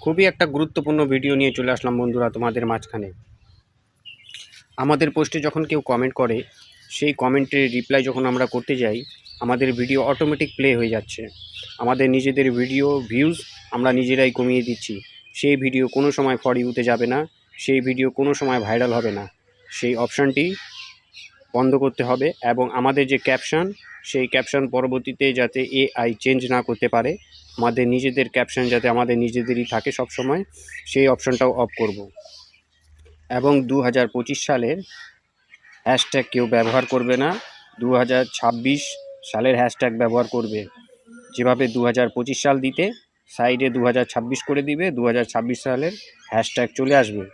খুবই একটা গুরুত্বপূর্ণ ভিডিও নিয়ে চলে আসলাম বন্ধুরা তোমাদের মাঝখানে। আমাদের পোস্টে যখন কেউ কমেন্ট করে, সেই কমেন্টের রিপ্লাই যখন আমরা করতে যাই, আমাদের ভিডিও অটোমেটিক প্লে হয়ে যাচ্ছে। আমাদের নিজেদের ভিডিও ভিউজ আমরা নিজেরাই কমিয়ে দিচ্ছি। সেই ভিডিও কোনো সময় ফর ইউতে যাবে না, সেই ভিডিও কোনো সময় ভাইরাল হবে না। সেই অপশানটি বন্ধ করতে হবে এবং আমাদের যে ক্যাপশন, সেই ক্যাপশন পরবর্তীতে যাতে এআই চেঞ্জ না করতে পারে, আমাদের নিজেদের ক্যাপশন যাতে আমাদের নিজেদেরই থাকে সব সময়, সেই অপশনটাও অফ করব। এবং 2025 সালের হ্যাশট্যাগ কেউ ব্যবহার করবে না, 2026 সালের হ্যাশট্যাগ ব্যবহার করবে। যেভাবে 2025 সাল দিতে সাইডে 2026 করে দিবে, 2026 সালের হ্যাশট্যাগ চলে আসবে।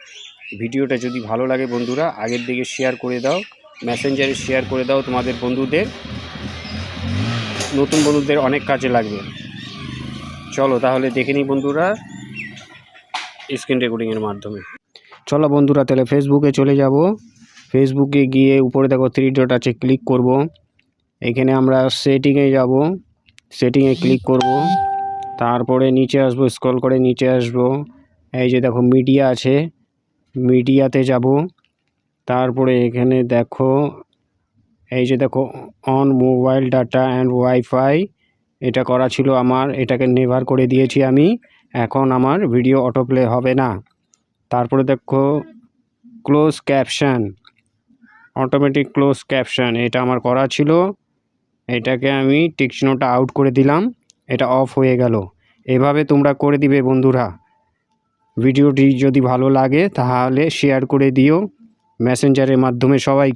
ভিডিওটা যদি ভালো লাগে বন্ধুরা, আগের দিকে শেয়ার করে দাও, মেসেঞ্জারে শেয়ার করে দাও তোমাদের বন্ধুদের, নতুন বন্ধুদের অনেক কাজে লাগবে। চলো তাহলে দেখে নিই বন্ধুরা স্ক্রিন রেকর্ডিংয়ের মাধ্যমে। চলো বন্ধুরা তাহলে ফেসবুকে চলে যাব। ফেসবুকে গিয়ে উপরে দেখো 3 ডট আছে, ক্লিক করব। এখানে আমরা সেটিংয়ে যাব, সেটিংয়ে ক্লিক করব। তারপরে নিচে আসবো, স্ক্রল করে নিচে আসবো। এই যে দেখো মিডিয়া আছে, মিডিয়াতে যাব। তারপরে এখানে দেখো, এই যে দেখো on mobile data and wifi, এটা করা ছিল আমার, এটাকে নেভার করে দিয়েছি আমি। এখন আমার ভিডিও অটোপ্লে হবে না। তারপরে দেখো close caption, automatic close caption, এটা আমার করা ছিল, এটাকে আমি টিক চিহ্নটা আউট করে দিলাম, এটা অফ হয়ে গেল। এভাবে তোমরা করে দিবে বন্ধুরা। ভিডিওটি যদি ভালো লাগে তাহলে শেয়ার করে দিও মেসেঞ্জারের মাধ্যমে সবাইকে।